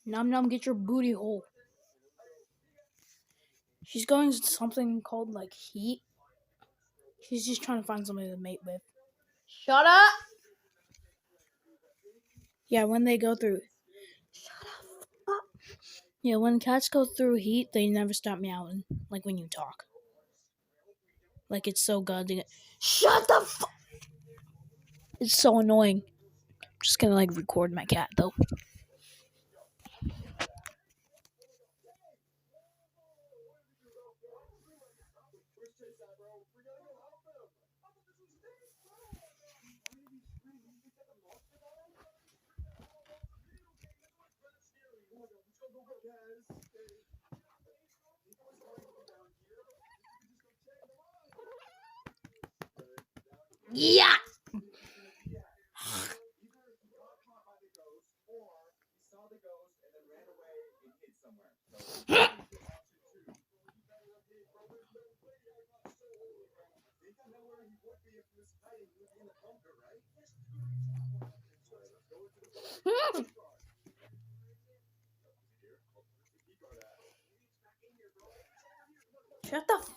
Nom nom, get your booty hole. She's going to something called like heat. She's just trying to find somebody to mate with. Shut up! Yeah, when they go through. Shut up. Yeah, when cats go through heat, they never stop meowing. Like when you talk. Like it's so good to get. Shut the fuck. It's so annoying. I'm just gonna like record my cat though. Yeah. Shut the